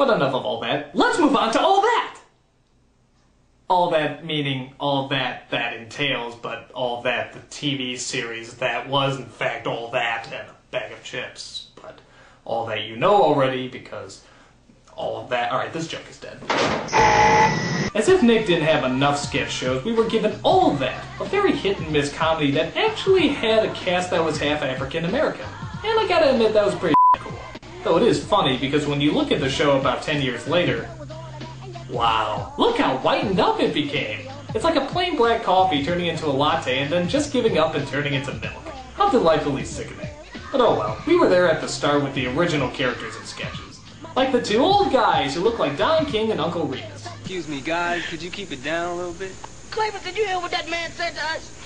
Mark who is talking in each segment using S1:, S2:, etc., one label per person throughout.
S1: But enough of all that. Let's move on to all that! All that meaning all that that entails, but all that the TV series that was in fact all that and a bag of chips. But all that you know already because all of that... Alright, this joke is dead. As if Nick didn't have enough sketch shows, we were given All of That, a very hit-and-miss comedy that actually had a cast that was half African-American. And I gotta admit, that was pretty cool. Though it is funny, because when you look at the show about 10 years later, wow, look how whitened up it became! It's like a plain black coffee turning into a latte and then just giving up and turning into milk. How delightfully sickening. But oh well, we were there at the start with the original characters and sketches. Like the two old guys who look like Don King and Uncle Remus.
S2: Excuse me, guys, could you keep it down a little bit?
S3: Cleveland, did you hear what that man said to us?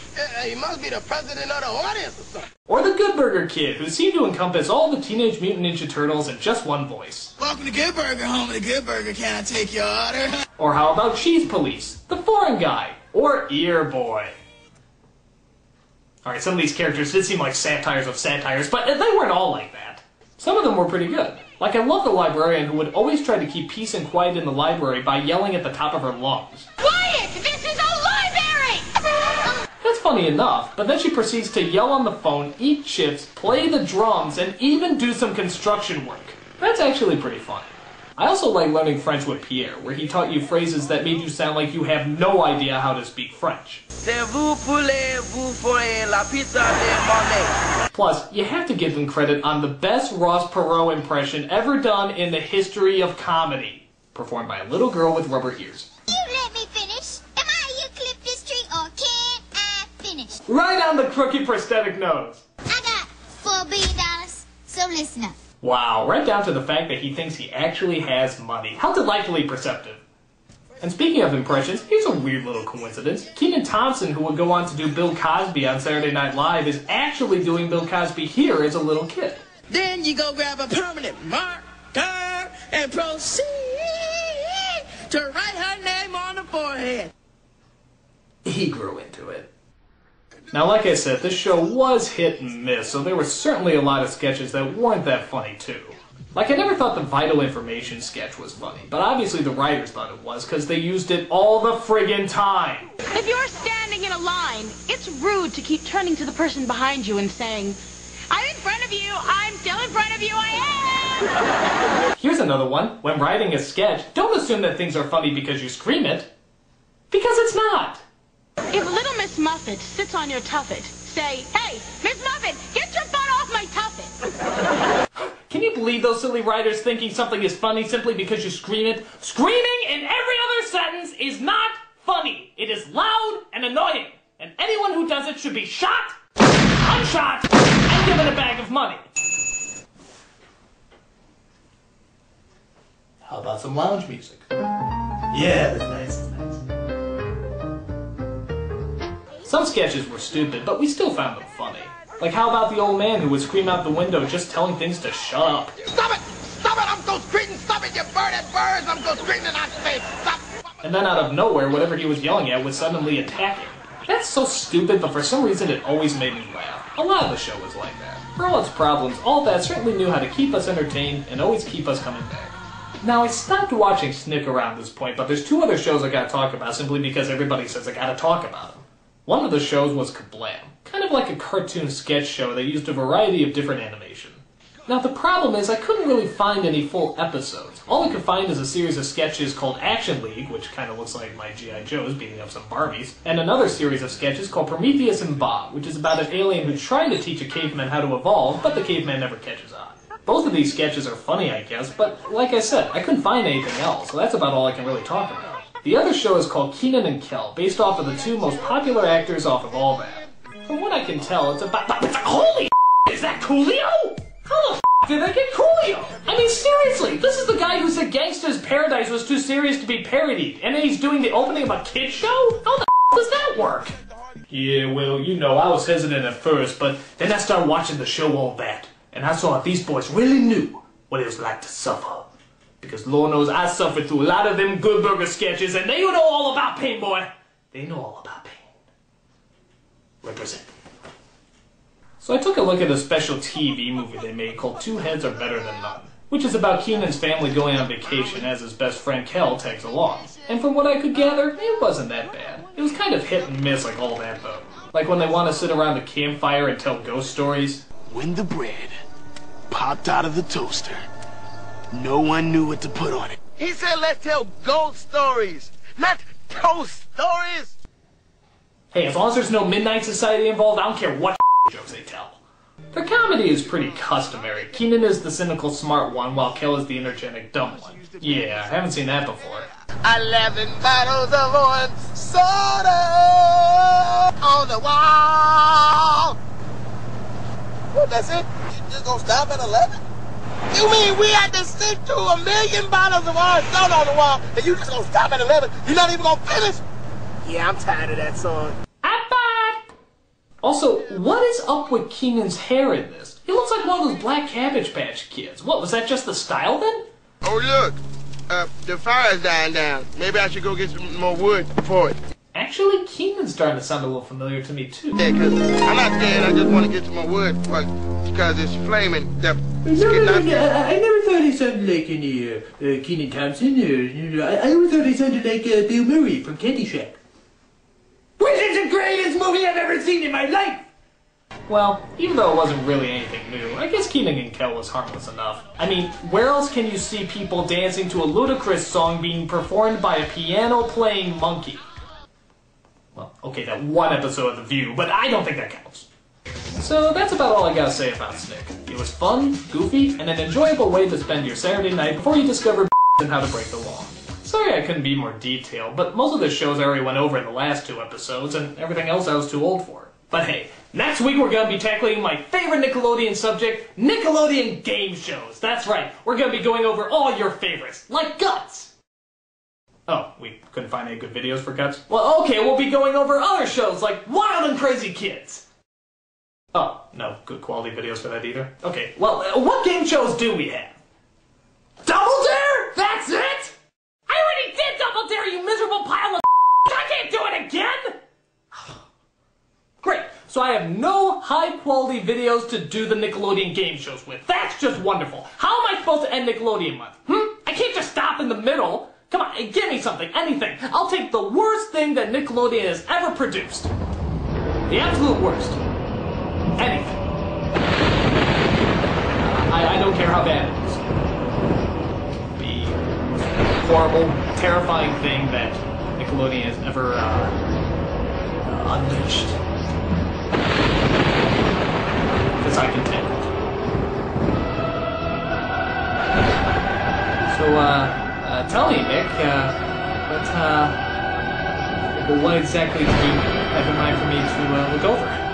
S3: He must be the president of the audience or something.
S1: Or the Good Burger Kid, who seemed to encompass all the Teenage Mutant Ninja Turtles in just one voice.
S3: Welcome to Good Burger, home of the Good Burger. Can I take your order?
S1: Or how about Cheese Police, the foreign guy, or Ear Boy. Alright, some of these characters did seem like satires of satires, but they weren't all like that. Some of them were pretty good. Like, I love the librarian who would always try to keep peace and quiet in the library by yelling at the top of her lungs.
S4: Quiet! This is a library!
S1: That's funny enough, but then she proceeds to yell on the phone, eat chips, play the drums, and even do some construction work. That's actually pretty funny. I also like learning French with Pierre, where he taught you phrases that made you sound like you have no idea how to speak French. Plus, you have to give them credit on the best Ross Perot impression ever done in the history of comedy, performed by a little girl with rubber ears.
S4: You let me finish. Am I you clip this tree or can I finish?
S1: Right on the crooked prosthetic nose.
S4: I got $4 billion, so listen up.
S1: Wow, right down to the fact that he thinks he actually has money. How delightfully perceptive. And speaking of impressions, here's a weird little coincidence. Kenan Thompson, who would go on to do Bill Cosby on Saturday Night Live, is actually doing Bill Cosby here as a little kid.
S3: Then you go grab a permanent marker and proceed to write her name on the forehead.
S1: He grew into it. Now, like I said, this show was hit and miss, so there were certainly a lot of sketches that weren't that funny, too. Like, I never thought the Vital Information sketch was funny, but obviously the writers thought it was, because they used it all the friggin' time.
S5: If you're standing in a line, it's rude to keep turning to the person behind you and saying, I'm in front of you, I'm still in front of you, I am!
S1: Here's another one. When writing a sketch, don't assume that things are funny because you scream it. Because it's not.
S5: If little Miss Muffet sits on your tuffet, say, hey, Miss Muffet, get your butt off my tuffet!
S1: Can you believe those silly writers thinking something is funny simply because you scream it? Screaming in every other sentence is not funny. It is loud and annoying. And anyone who does it should be shot, unshot, and given a bag of money. How about some lounge music? Yeah, that's nice, that's nice. Some sketches were stupid, but we still found them funny. Like how about the old man who would scream out the window just telling things to shut up?
S3: Stop it! Stop it! I'm so screaming! Stop it, you birded birds! I'm so screaming and I say stop!
S1: And then out of nowhere, whatever he was yelling at would suddenly attack him. That's so stupid, but for some reason it always made me laugh. A lot of the show was like that. For all its problems, All That certainly knew how to keep us entertained and always keep us coming back. Now, I stopped watching Snick around this point, but there's two other shows I gotta talk about simply because everybody says I gotta talk about them. One of the shows was Kablam, kind of like a cartoon sketch show that used a variety of different animation. Now the problem is I couldn't really find any full episodes. All I could find is a series of sketches called Action League, which kind of looks like my G.I. Joes beating up some Barbies, and another series of sketches called Prometheus and Bob, which is about an alien who's trying to teach a caveman how to evolve, but the caveman never catches on. Both of these sketches are funny, I guess, but like I said, I couldn't find anything else, so that's about all I can really talk about. The other show is called Kenan and Kel, based off of the two most popular actors off of All That. From what I can tell, it's about... Holy is that Coolio? How the did they get Coolio? I mean, seriously, this is the guy who said Gangsta's Paradise was too serious to be parodied, and then he's doing the opening of a kid's show? How the does that work? Yeah, well, you know, I was hesitant at first, but then I started watching the show All That, and I saw these boys really knew what it was like to suffer. Because Lord knows I suffered through a lot of them Good Burger sketches, and they know all about pain, boy. They know all about pain. Represent. So I took a look at a special TV movie they made called Two Heads Are Better Than None. which is about Keenan's family going on vacation as his best friend Kel tags along. And from what I could gather, it wasn't that bad. It was kind of hit and miss like all that though. Like when they want to sit around the campfire and tell ghost stories.
S6: When the bread popped out of the toaster, no one knew what to put on it.
S7: He said let's tell ghost stories, not toast stories.
S1: Hey, as long as there's no Midnight Society involved, I don't care what jokes they tell. Their comedy is pretty customary. Keenan is the cynical smart one, while Kel is the energetic dumb one. Yeah, I haven't seen that before.
S7: 11 bottles of orange soda on the wall. What, that's it? You just gonna stop at 11? You mean we had to stick to 1,000,000 bottles of orange soda on the wall, and you just gonna stop at 11? You're not even gonna finish? Yeah, I'm tired of that song.
S1: Also, what is up with Keenan's hair in this? He looks like one of those black Cabbage Patch Kids. What, was that just the style then?
S7: Oh look, the fire's dying down. Maybe I should go get some more wood for it.
S1: Actually, Keenan's starting to sound a little familiar to me too.
S7: Yeah, cause I'm not scared, I just want to get some more wood, because it's flaming.
S8: I never thought he sounded like any Keenan Thompson. I always thought he sounded like Bill Murray from Candy Shack. Which is the greatest movie I've ever seen in my life!
S1: Well, even though it wasn't really anything new, I guess Keenan and Kel was harmless enough. I mean, where else can you see people dancing to a ludicrous song being performed by a piano-playing monkey? Well, okay, that one episode of The View, but I don't think that counts. So that's about all I gotta say about Snick. It was fun, goofy, and an enjoyable way to spend your Saturday night before you discover and how to break the law. Sorry I couldn't be more detailed, but most of the shows I already went over in the last 2 episodes, and everything else I was too old for. But hey, next week we're gonna be tackling my favorite Nickelodeon subject, Nickelodeon game shows. That's right, we're gonna be going over all your favorites, like Guts! Oh, we couldn't find any good videos for Guts? Well, okay, we'll be going over other shows, like Wild and Crazy Kids! Oh, no good quality videos for that either? Okay, well, what game shows do we have? Double Dare? That's it? I already did Double Dare, you miserable pile of I can't do it again! Great, so I have no high-quality videos to do the Nickelodeon game shows with. That's just wonderful. How am I supposed to end Nickelodeon month? I can't just stop in the middle. Come on, give me something, anything. I'll take the worst thing that Nickelodeon has ever produced. The absolute worst. Anything. I don't care how bad it is. Horrible, terrifying thing that Nickelodeon has ever unleashed. Because I can take it. So, tell me, Nick, what exactly do you have in mind for me to look over?